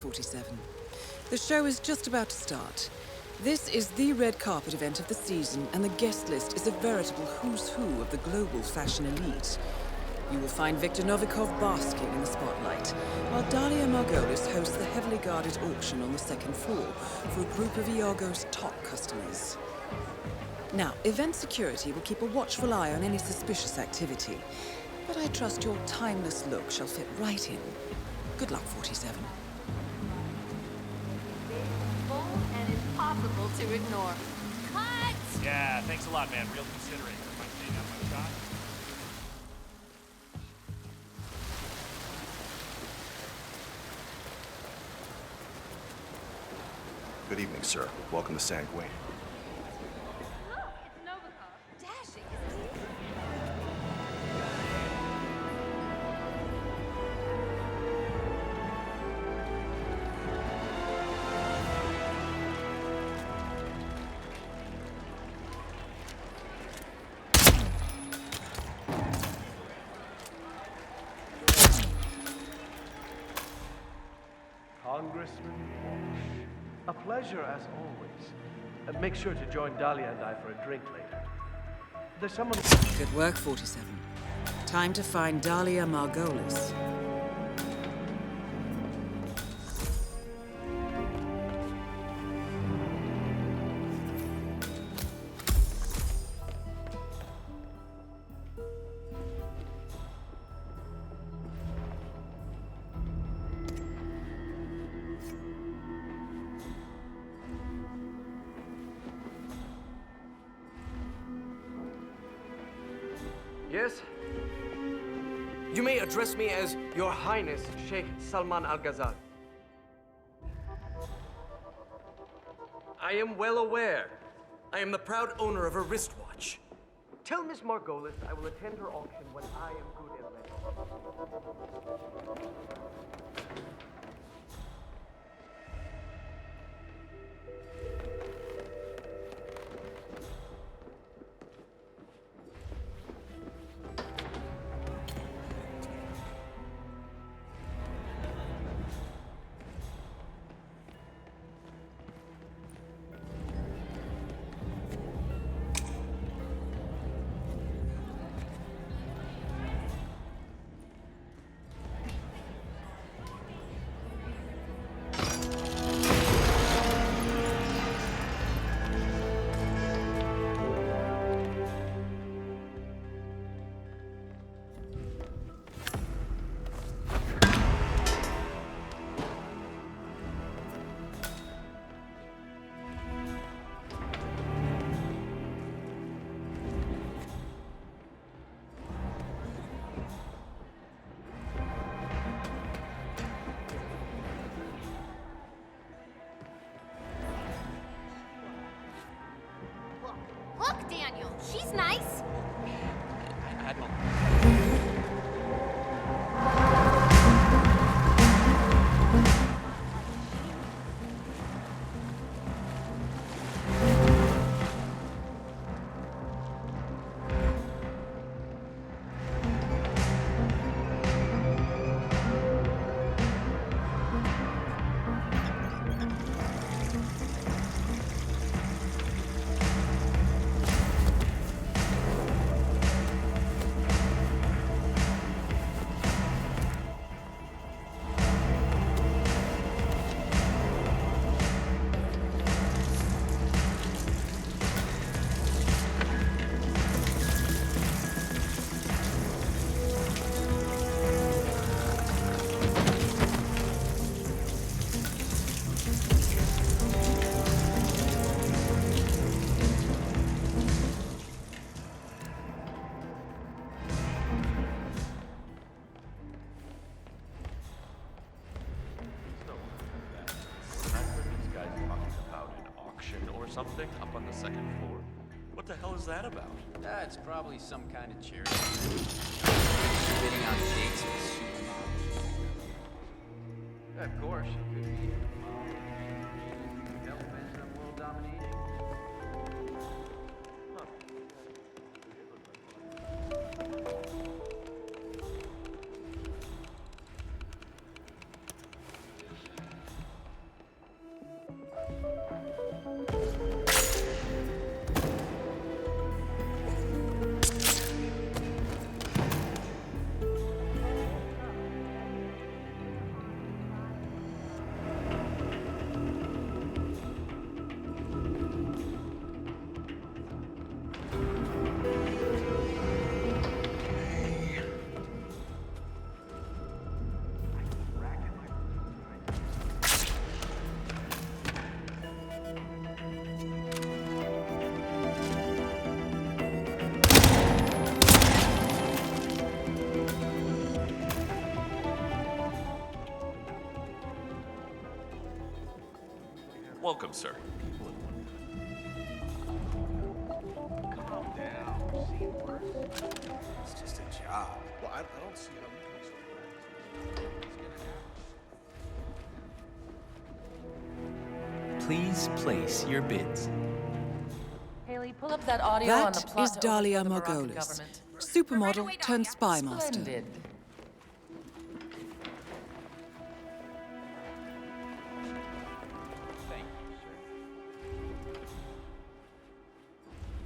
47. The show is just about to start. This is the red carpet event of the season, and the guest list is a veritable who's who of the global fashion elite. You will find Viktor Novikov basking in the spotlight, while Dalia Margolis hosts the heavily guarded auction on the second floor for a group of Iago's top customers. Now, event security will keep a watchful eye on any suspicious activity, but I trust your timeless look shall fit right in. Good luck, 47. And impossible to ignore. Cut! Yeah, thanks a lot, man. Real considerate. Am I staying out my shot? Good evening, sir. Welcome to Sanguine. Look, it's Novikov. Dashing, isn't he? Congressman Walsh. A pleasure as always. Make sure to join Dahlia and I for a drink later. There's someone... Good work, 47. Time to find Dalia Margolis. Yes? You may address me as Your Highness Sheikh Salman Al-Ghazali. I am well aware. I am the proud owner of a wristwatch. Tell Miss Margolis I will attend her auction when I am good and ready. Look, Daniel, she's nice. I don't... something up on the second floor? What the hell is that about? It's probably some kind of charity. Bidding on dates with supermodels. Of course, it could be. Elephants on world domination. Huh. Welcome, sir. Calm down. See it work? It's just a job. Well, I don't see how we can be so Please place your bids. Haley, pull up that audio on the That plot is to Dahlia overthrow the Moroccan Margolis, government. supermodel turned spy master. Splendid. Thank you, sir.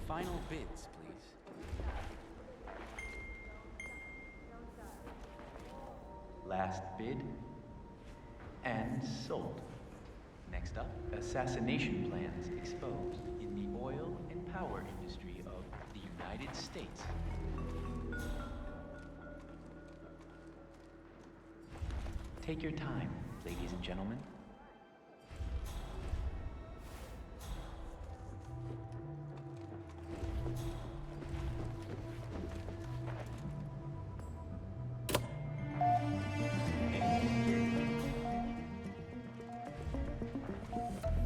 Final bids, please. Last bid and sold. Next up, assassination plans exposed in the oil and power industry of the United States. Take your time, ladies and gentlemen.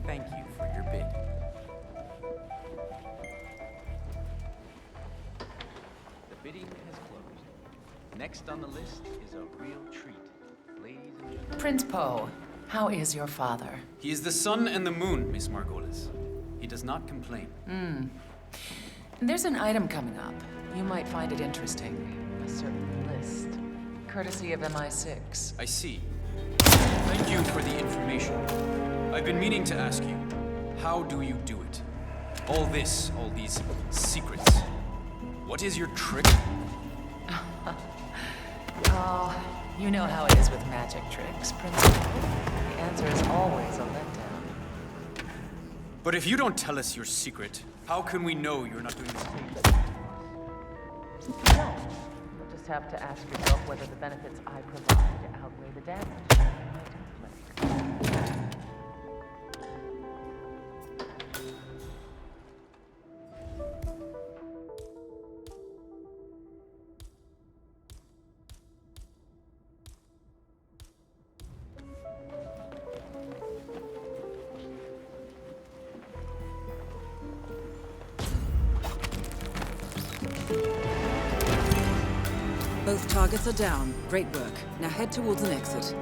Thank you for your bid. The bidding has closed. Next on the list is a real treat. Ladies and gentlemen. Prince Poe, how is your father? He is the sun and the moon, Miss Margolis. He does not complain. There's an item coming up. You might find it interesting. A certain list. Courtesy of MI6. I see. Thank you for the information. I've been meaning to ask you, how do you do it? All these secrets. What is your trick? Oh, you know how it is with magic tricks, Prince Poe. The answer is always a letdown. But if you don't tell us your secret, how can we know you're not doing the same? No. You'll just have to ask yourself whether the benefits I provide outweigh the damage I inflict. Both targets are down. Great work. Now head towards an exit.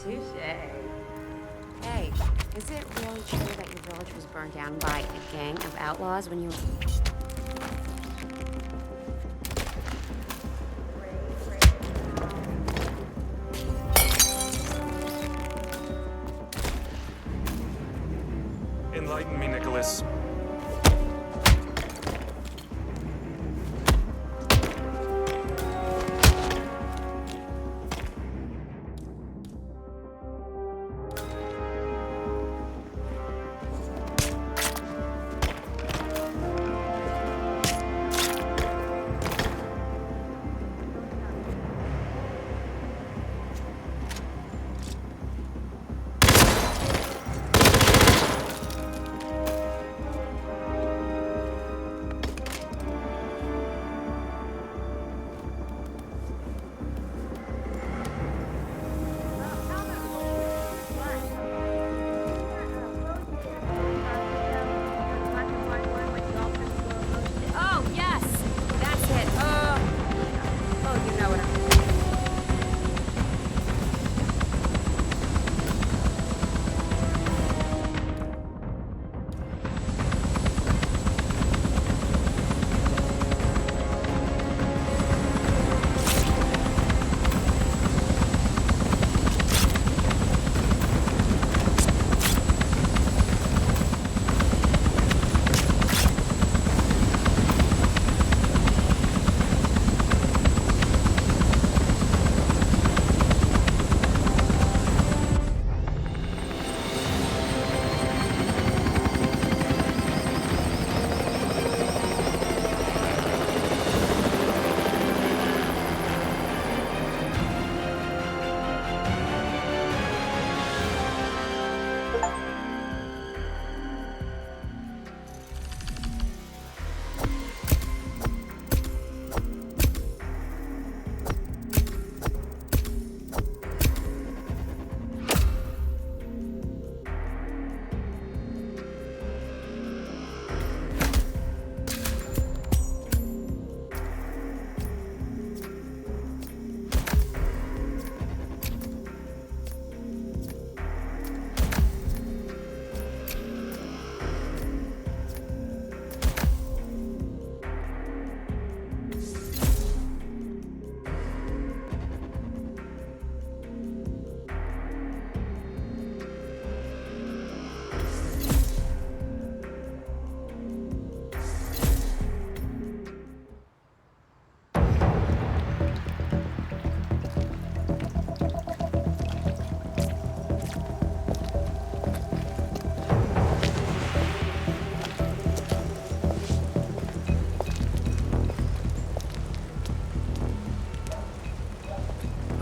Touche. Hey, is it really true that your village was burned down by a gang of outlaws when you were... Enlighten me, Nicholas.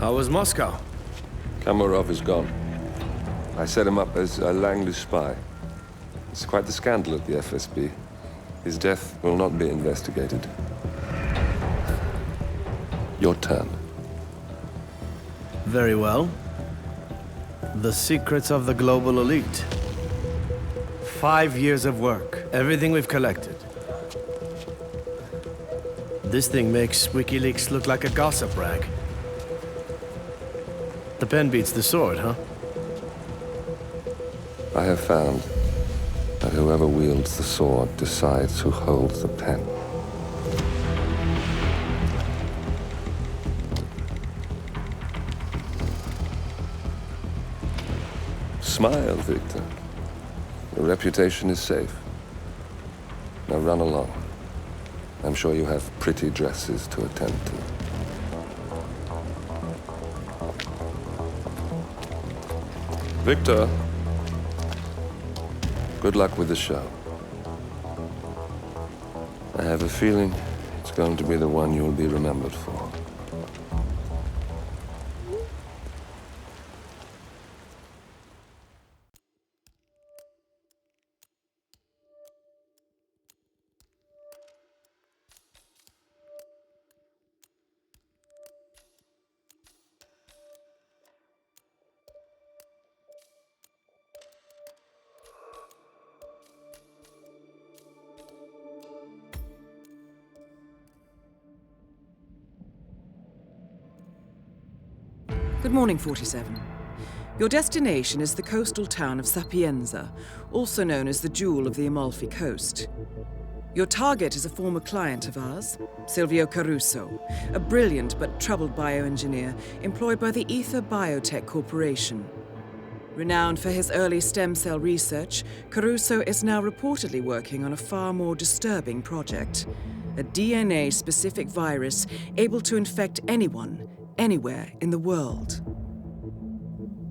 How was Moscow? Kamarov is gone. I set him up as a Langley spy. It's quite the scandal at the FSB. His death will not be investigated. Your turn. Very well. The secrets of the global elite. 5 years of work, everything we've collected. This thing makes WikiLeaks look like a gossip rag. The pen beats the sword, huh? I have found that whoever wields the sword decides who holds the pen. Smile, Victor. Your reputation is safe. Now run along. I'm sure you have pretty dresses to attend to. Victor, good luck with the show. I have a feeling it's going to be the one you'll be remembered for. Good morning, 47. Your destination is the coastal town of Sapienza, also known as the Jewel of the Amalfi Coast. Your target is a former client of ours, Silvio Caruso, a brilliant but troubled bioengineer employed by the Ether Biotech Corporation. Renowned for his early stem cell research, Caruso is now reportedly working on a far more disturbing project, a DNA-specific virus able to infect anyone, anywhere in the world.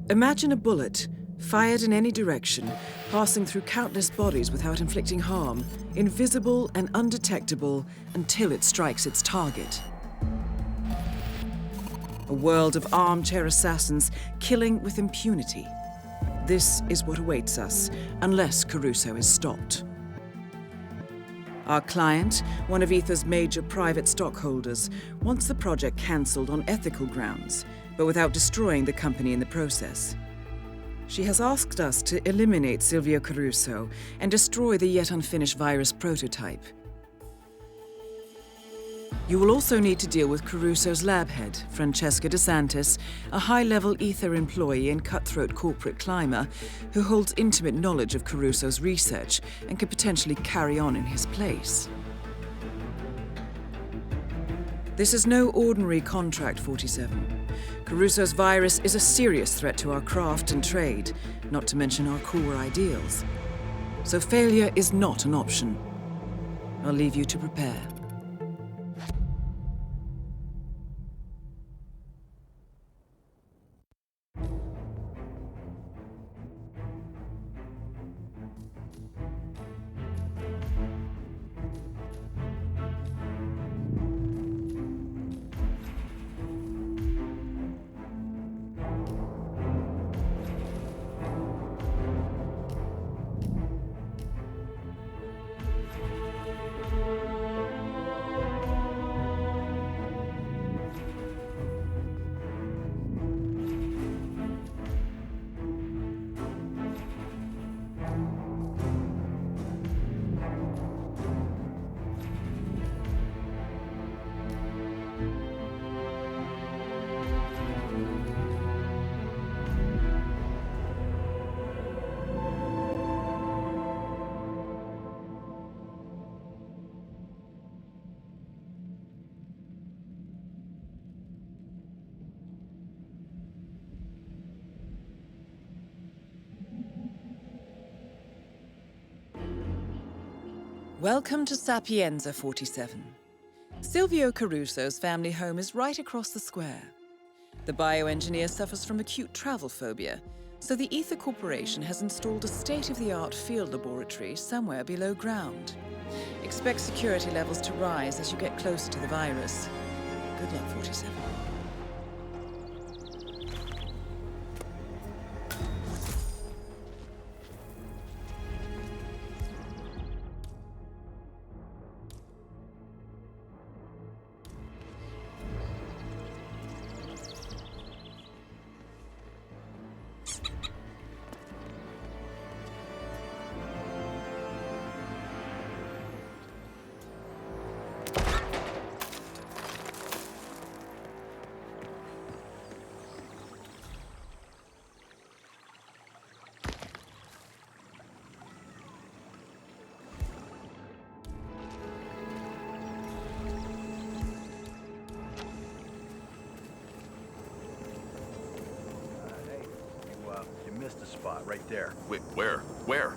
Imagine a bullet, fired in any direction, passing through countless bodies without inflicting harm, invisible and undetectable until it strikes its target. A world of armchair assassins killing with impunity. This is what awaits us, unless Caruso is stopped. Our client, one of Ether's major private stockholders, wants the project cancelled on ethical grounds, but without destroying the company in the process. She has asked us to eliminate Silvio Caruso and destroy the yet unfinished virus prototype. You will also need to deal with Caruso's lab head, Francesca DeSantis, a high-level Ether employee and cutthroat corporate climber who holds intimate knowledge of Caruso's research and could potentially carry on in his place. This is no ordinary contract, 47. Caruso's virus is a serious threat to our craft and trade, not to mention our core ideals. So failure is not an option. I'll leave you to prepare. Welcome to Sapienza, 47. Silvio Caruso's family home is right across the square. The bioengineer suffers from acute travel phobia, so the Ether Corporation has installed a state-of-the-art field laboratory somewhere below ground. Expect security levels to rise as you get closer to the virus. Good luck, 47. missed a spot right there. Wait, where? Where?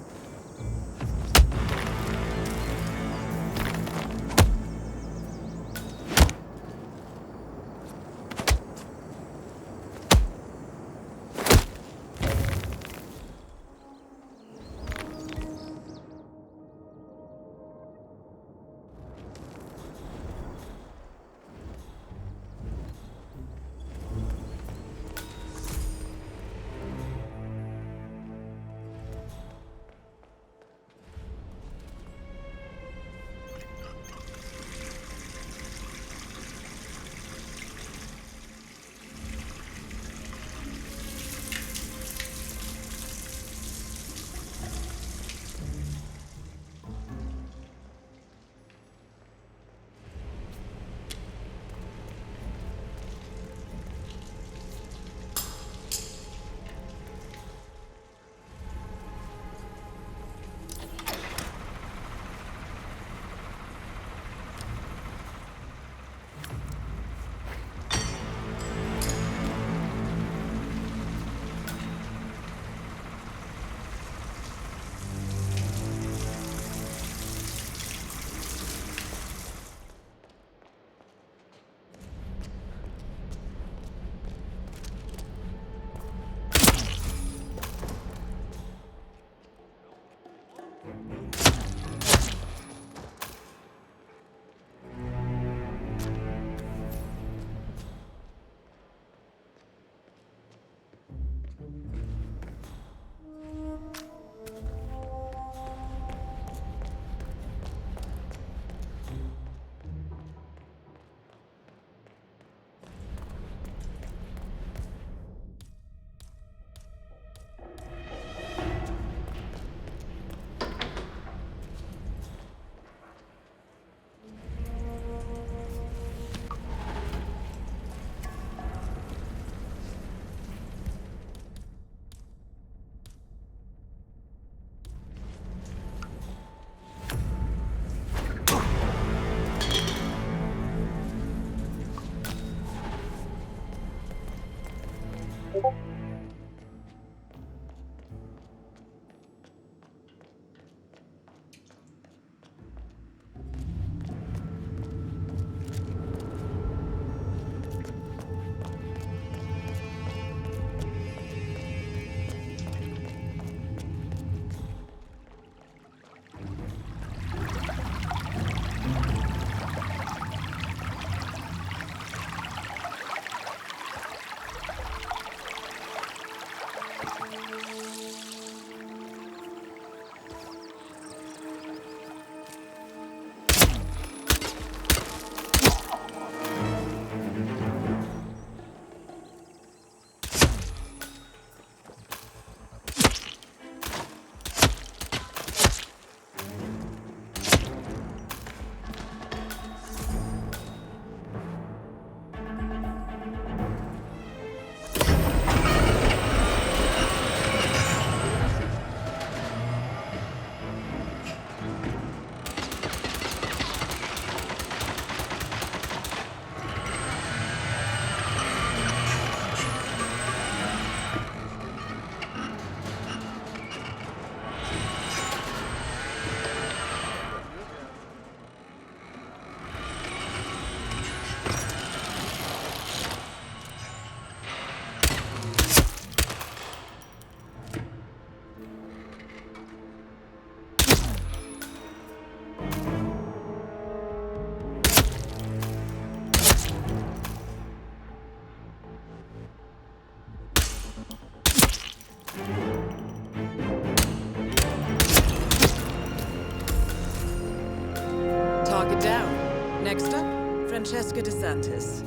Target down. Next up, Francesca DeSantis.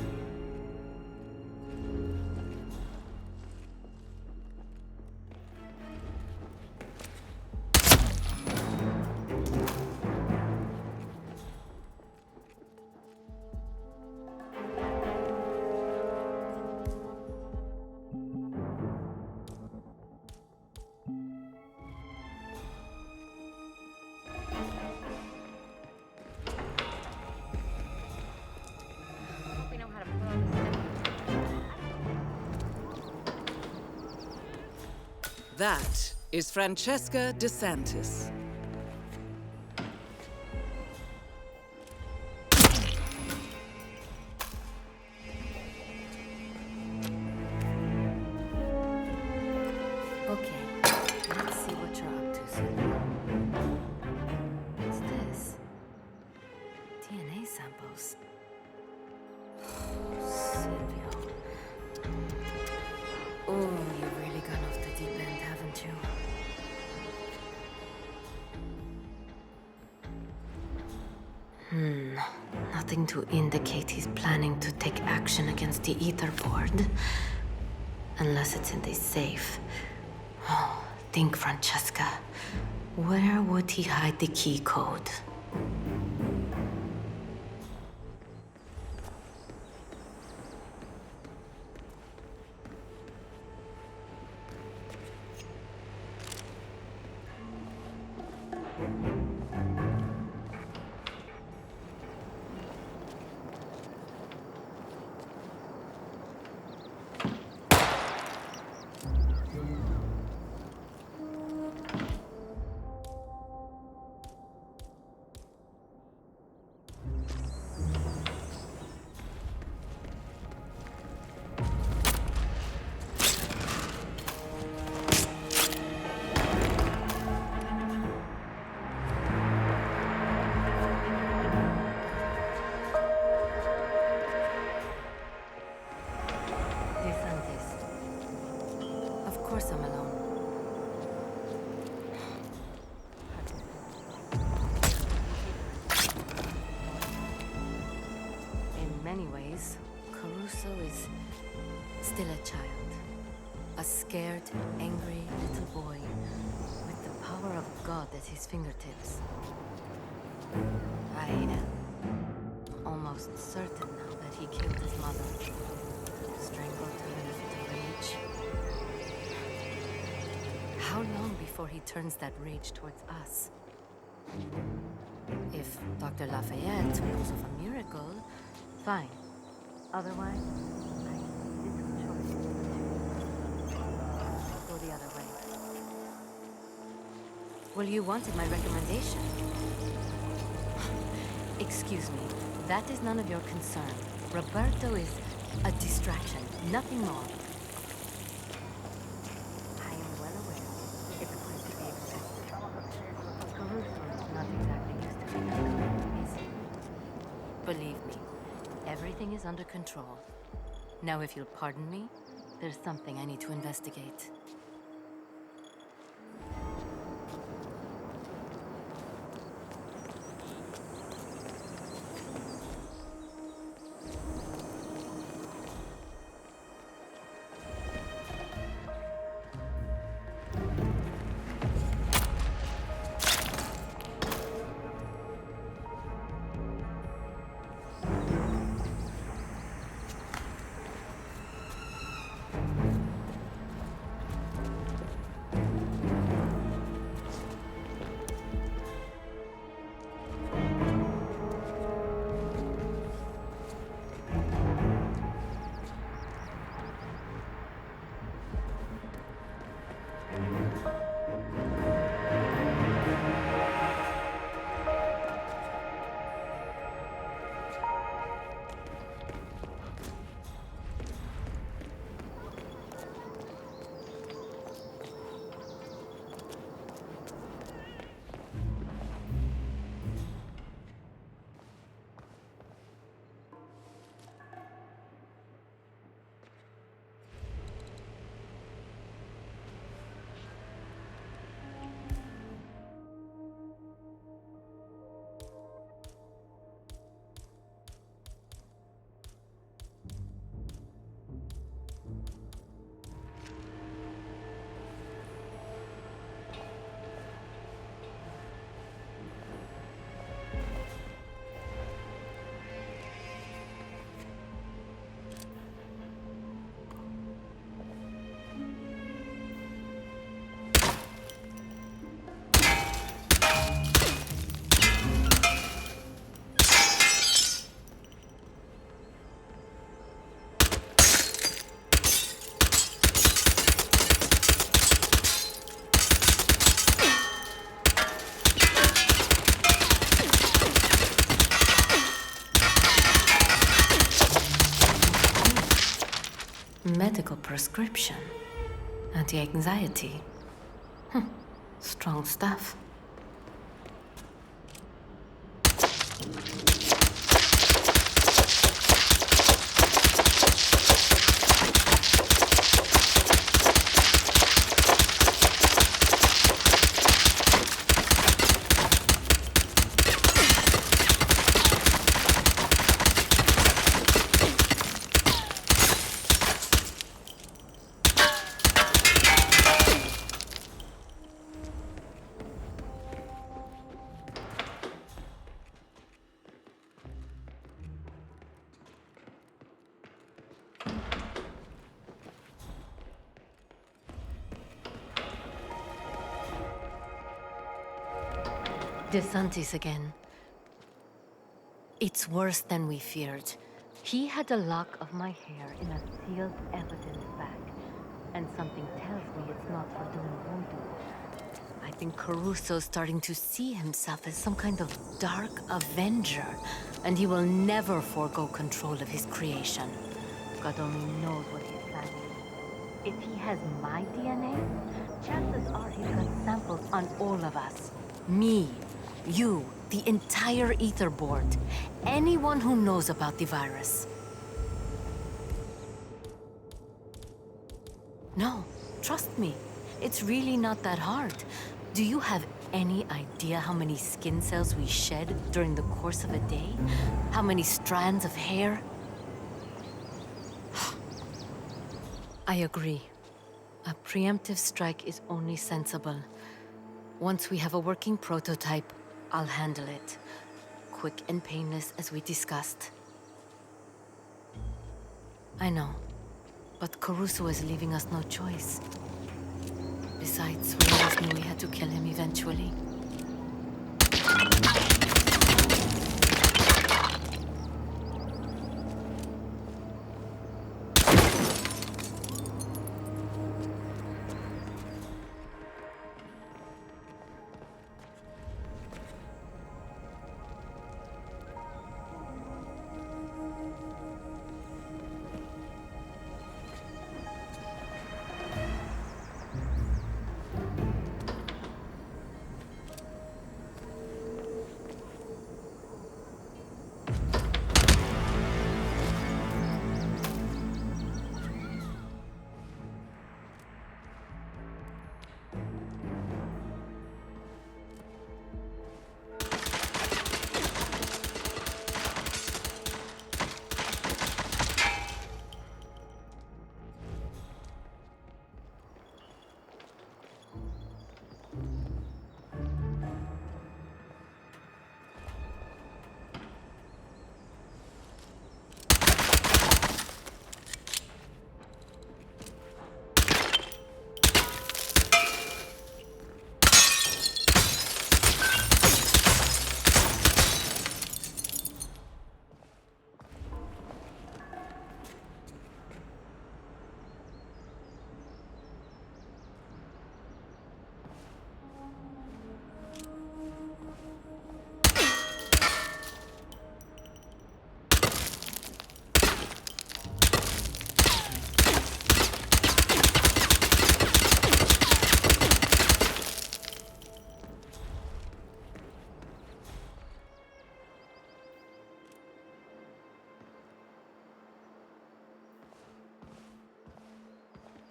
That is Francesca DeSantis. Okay, let's see what you're up to, Sylvia. What's this? DNA samples. Sylvia. Oh, you've really gone off the deep end, haven't you? Nothing to indicate he's planning to take action against the Ether Board. Unless it's in this safe. Oh, think, Francesca. Where would he hide the key code? Of course I'm alone. In many ways, Caruso is still a child. A scared, angry little boy with the power of God at his fingertips. I am almost certain now that he killed his mother. Strangled her with the rage. How long before he turns that rage towards us? If Dr. Lafayette pulls off a miracle, fine. Otherwise, I have little choice but to go the other way. Well, you wanted my recommendation. Excuse me, that is none of your concern. Roberto is a distraction, nothing more. I am well aware it's going to be expected. Caruso is not exactly used to being alone, is he? Believe me, everything is under control. Now, if you'll pardon me, there's something I need to investigate. medical prescription. Anti-anxiety. Strong stuff. DeSantis again. It's worse than we feared. He had a lock of my hair in a sealed evidence bag. And something tells me it's not for doing voodoo. I think Caruso's starting to see himself as some kind of dark avenger, and he will never forego control of his creation. God only knows what he's planning. If he has my DNA, chances are he's got samples on all of us. Me, you, the entire Ether Board, anyone who knows about the virus. No, trust me, it's really not that hard. Do you have any idea how many skin cells we shed during the course of a day? How many strands of hair? I agree. A preemptive strike is only sensible. Once we have a working prototype, I'll handle it. Quick and painless as we discussed. I know, but Caruso is leaving us no choice. Besides, we always knew we had to kill him eventually.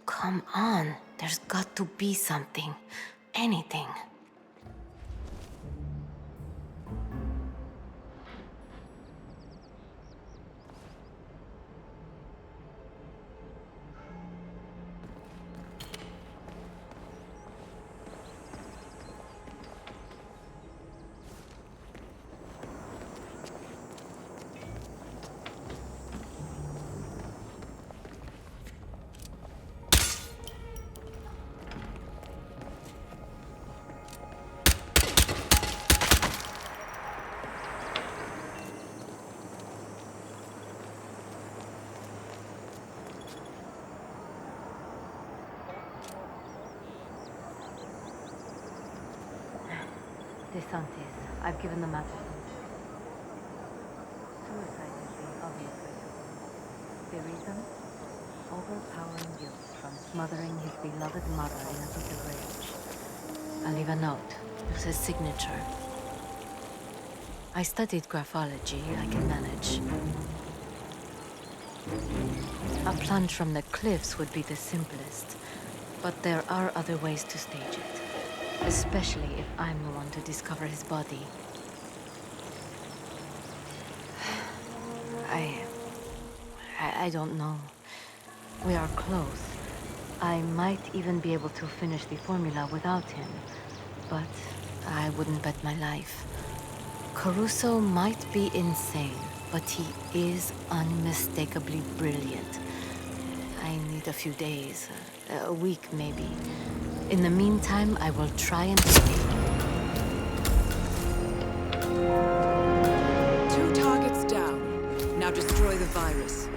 Come on, there's got to be something. Anything. DeSantis, I've given them message. Suicide is the obvious way to go. The reason? overpowering guilt from smothering his beloved mother in a fit of rage. I'll leave a note with his signature. I studied graphology. I can manage. A plunge from the cliffs would be the simplest, but there are other ways to stage it, especially if I'm the one to discover his body. I don't know. We are close. I might even be able to finish the formula without him, but I wouldn't bet my life. Caruso might be insane, but he is unmistakably brilliant. I need a few days, a week maybe. In the meantime, I will try and escape. 2 targets down. Now destroy the virus.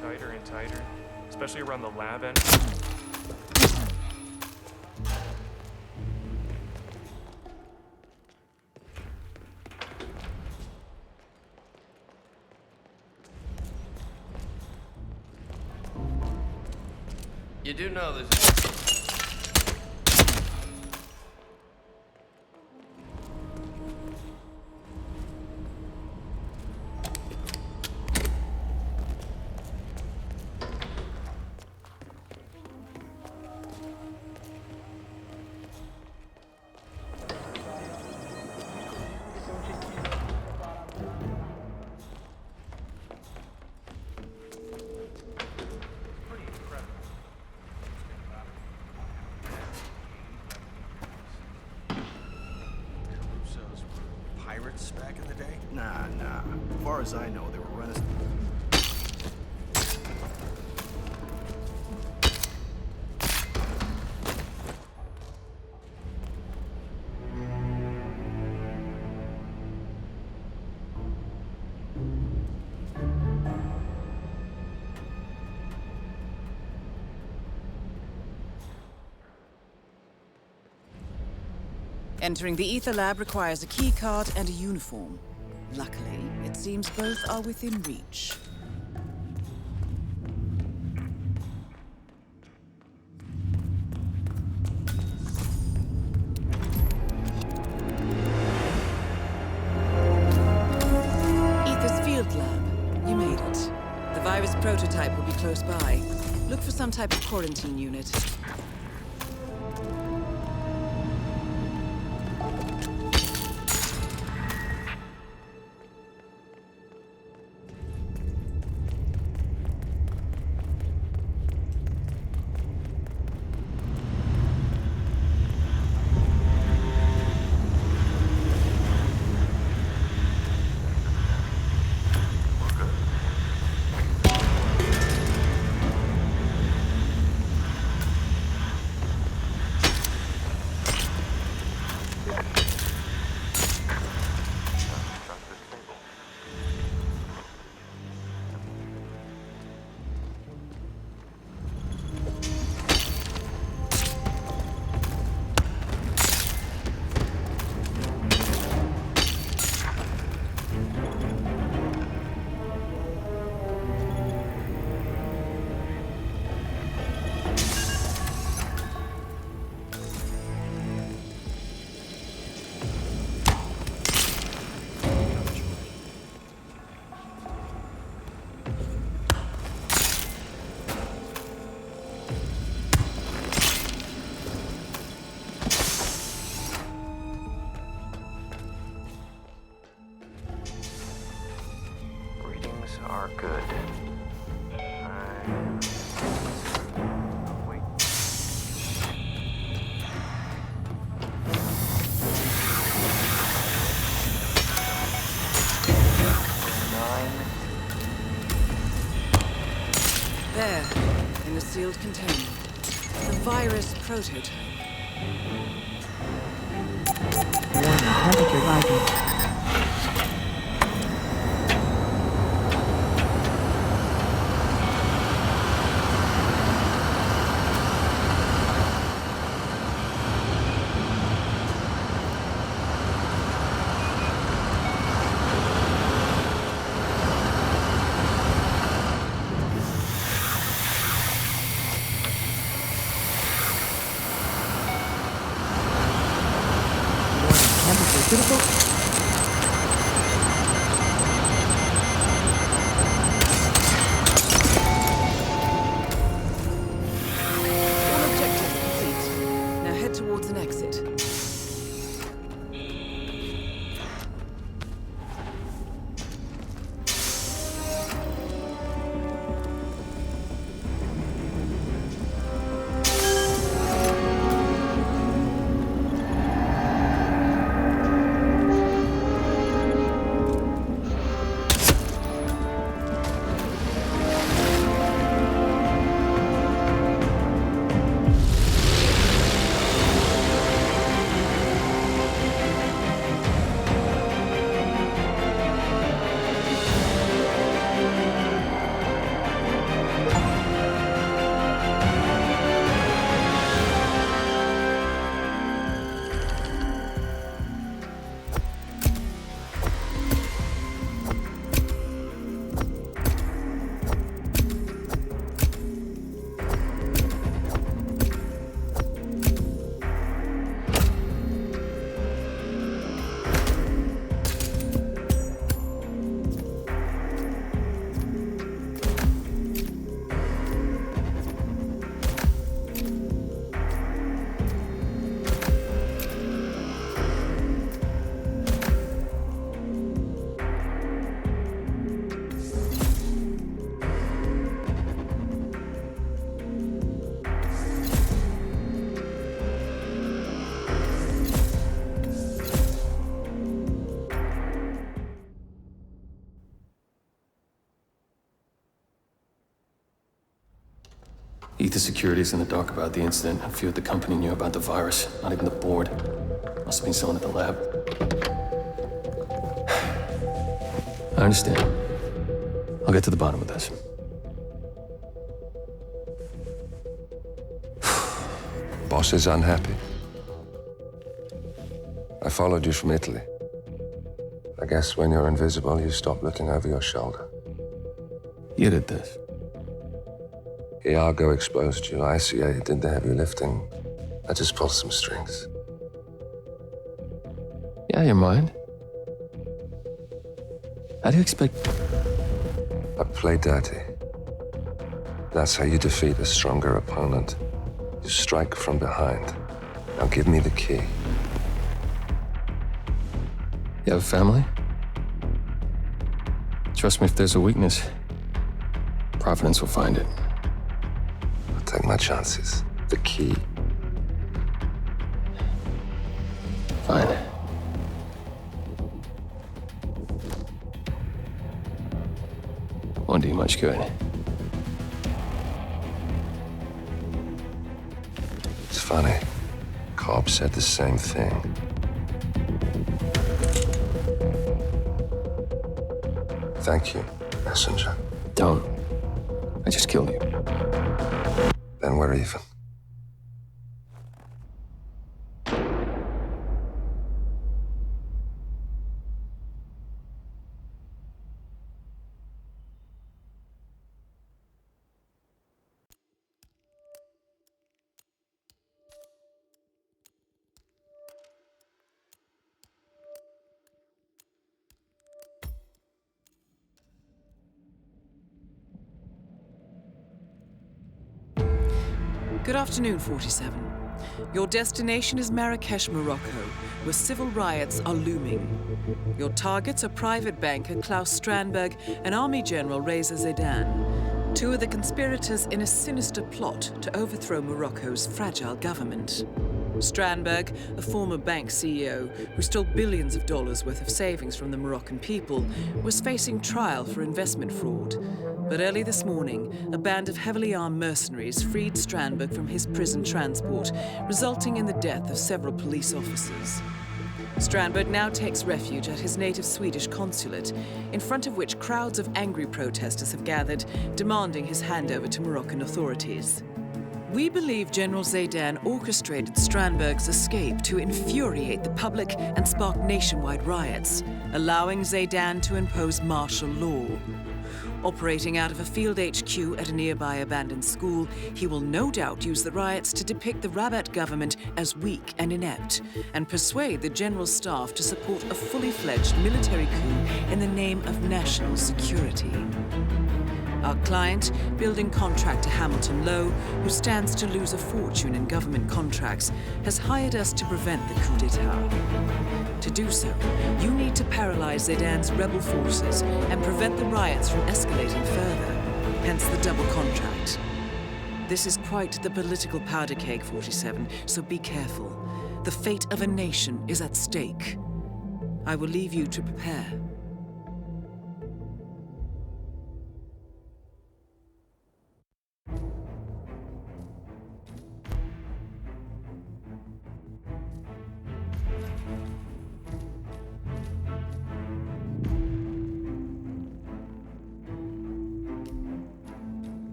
Tighter and tighter, especially around the lab end. You do know this. pirates back in the day? Nah. As far as I know, they were Renaissance. Entering the Ether Lab requires a key card and a uniform. Luckily, it seems both are within reach. Ether's Field Lab. You made it. The virus prototype will be close by. Look for some type of quarantine unit. Are good. Wait. There, in the sealed container. The virus prototype. Warning, temperature rising. Critical. All objectives complete. Now head towards an exit. Ether Security's in the dark about the incident. A few at the company knew about the virus. Not even the board. Must have been someone at the lab. I understand. I'll get to the bottom of this. Boss is unhappy. I followed you from Italy. I guess when you're invisible, you stop looking over your shoulder. You did this. Iago exposed you. ICA did the heavy lifting. I just pulled some strings. Yeah, you're mine. How do you expect... I play dirty. That's how you defeat a stronger opponent. You strike from behind. Now give me the key. You have a family? Trust me, if there's a weakness, Providence will find it. I'll take my chances. The key. Fine. Won't do you much good. It's funny. Cobb said the same thing. Thank you, messenger. Don't. I just killed you. Then we're even. Good afternoon, 47. Your destination is Marrakesh, Morocco, where civil riots are looming. Your targets are private banker Klaus Strandberg and Army General Reza Zaidan, two of the conspirators in a sinister plot to overthrow Morocco's fragile government. Strandberg, a former bank CEO who stole billions of dollars worth of savings from the Moroccan people, was facing trial for investment fraud. But early this morning, a band of heavily armed mercenaries freed Strandberg from his prison transport, resulting in the death of several police officers. Strandberg now takes refuge at his native Swedish consulate, in front of which crowds of angry protesters have gathered, demanding his handover to Moroccan authorities. We believe General Zaidan orchestrated Strandberg's escape to infuriate the public and spark nationwide riots, allowing Zaidan to impose martial law. Operating out of a field HQ at a nearby abandoned school, he will no doubt use the riots to depict the Rabat government as weak and inept, and persuade the general staff to support a fully fledged military coup in the name of national security. Our client, building contractor Hamilton Lowe, who stands to lose a fortune in government contracts, has hired us to prevent the coup d'etat. To do so, you need to paralyze Zaidan's rebel forces and prevent the riots from escalating further, hence the double contract. This is quite the political powder keg, 47, so be careful. The fate of a nation is at stake. I will leave you to prepare.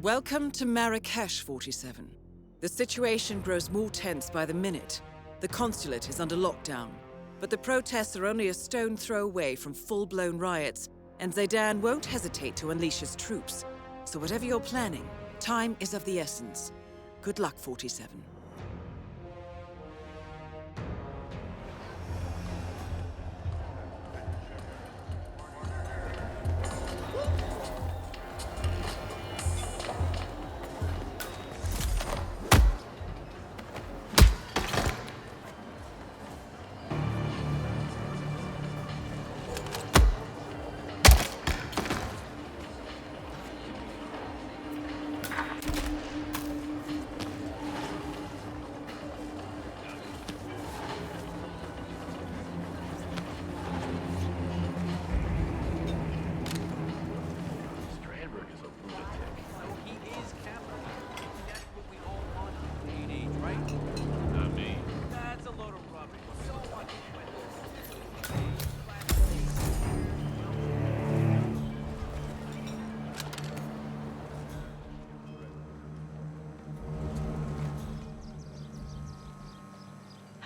Welcome to Marrakesh, 47. The situation grows more tense by the minute. The consulate is under lockdown, but the protests are only a stone throw away from full-blown riots, and Zaidan won't hesitate to unleash his troops. So whatever you're planning, time is of the essence. Good luck, 47.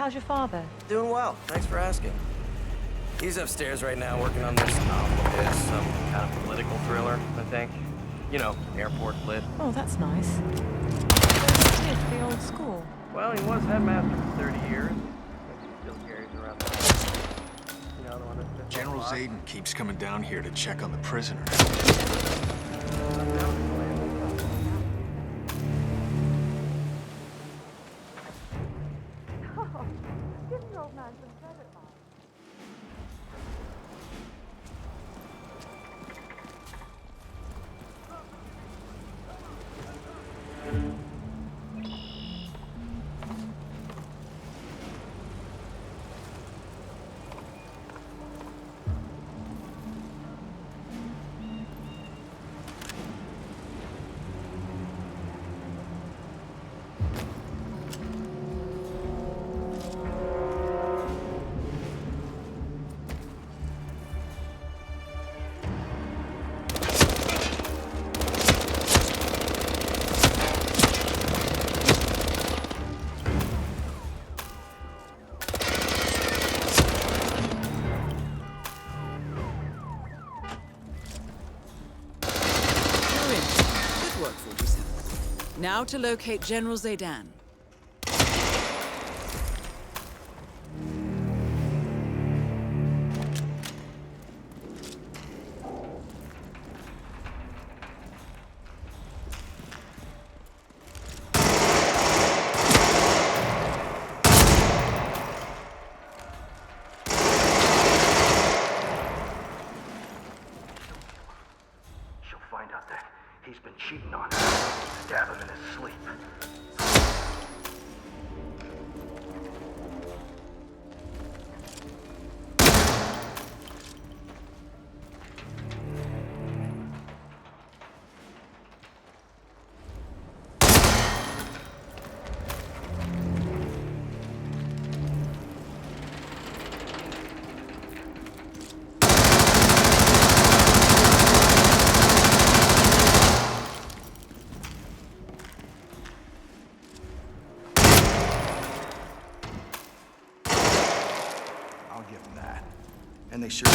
How's your father? Doing well. Thanks for asking. He's upstairs right now working on this novel. It's some kind of political thriller, I think. You know, airport lit. Oh, that's nice. Smith, the old school. Well, he was headmaster for 30 years. He still carries around the, you know, the one that's General Zayden keeps coming down here to check on the prisoners. Now to locate General Zaydan. She'll find out that he's been cheating on her. Stab him in his sleep. I'll give them that. And they sure.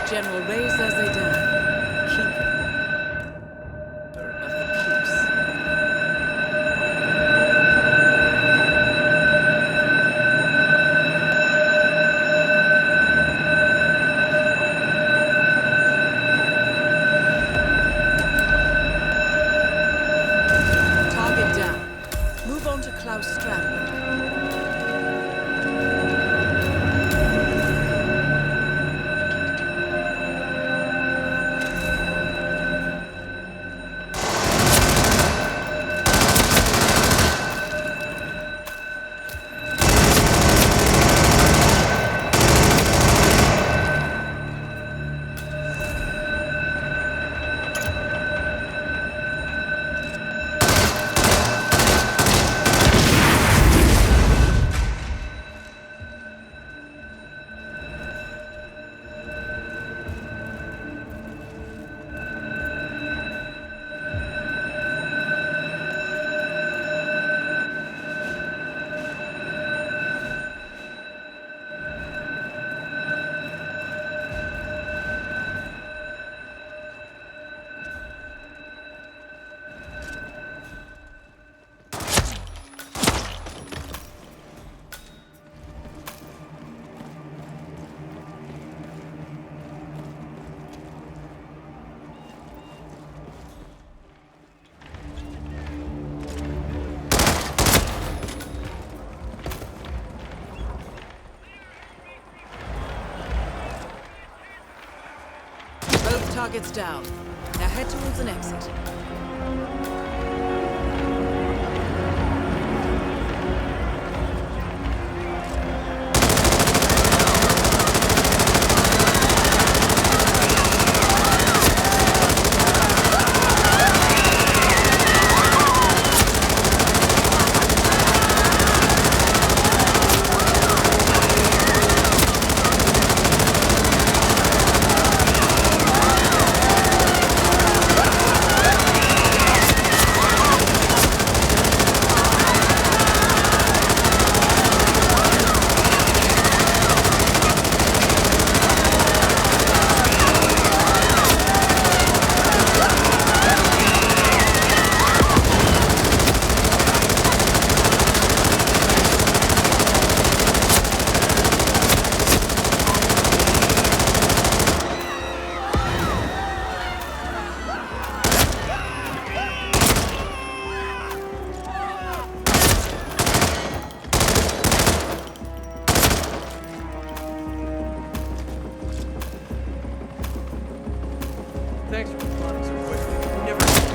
General Reza Zaydan, keeper of the peace. Target down. Move on to Klaus Strandberg. Targets down. Now head towards an exit. Thanks for responding so quickly. We never...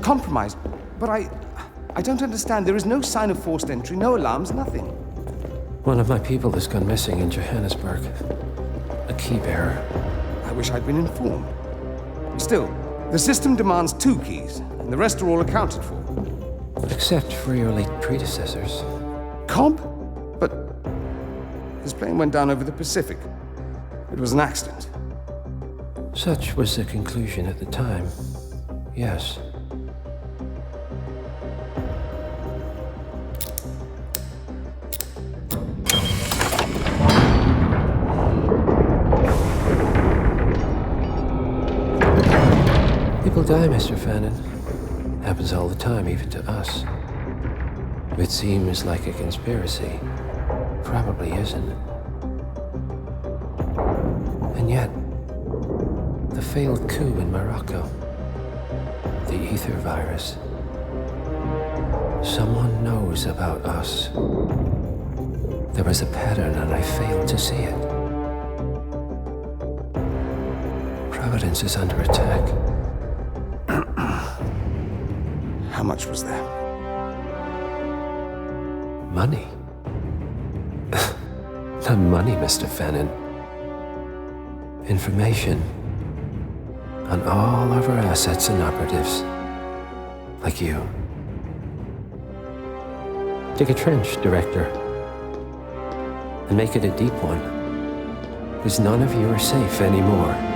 Compromised, but I don't understand. There is no sign of forced entry, no alarms, nothing. One of my people has gone missing in Johannesburg. A key bearer. I wish I'd been informed. Still, the system demands 2 keys, and the rest are all accounted for. Except for your late predecessors. Cobb? But his plane went down over the Pacific. It was an accident. Such was the conclusion at the time. Yes. People die, Mr. Fannin. Happens all the time, even to us. It seems like a conspiracy. Probably isn't. And yet, the failed coup in Morocco, the ether virus. Someone knows about us. There was a pattern and I failed to see it. Providence is under attack. How much was there? Money? Not money, Mr. Fannin. Information on all of our assets and operatives. Like you. Dig a trench, Director. And make it a deep one. Because none of you are safe anymore.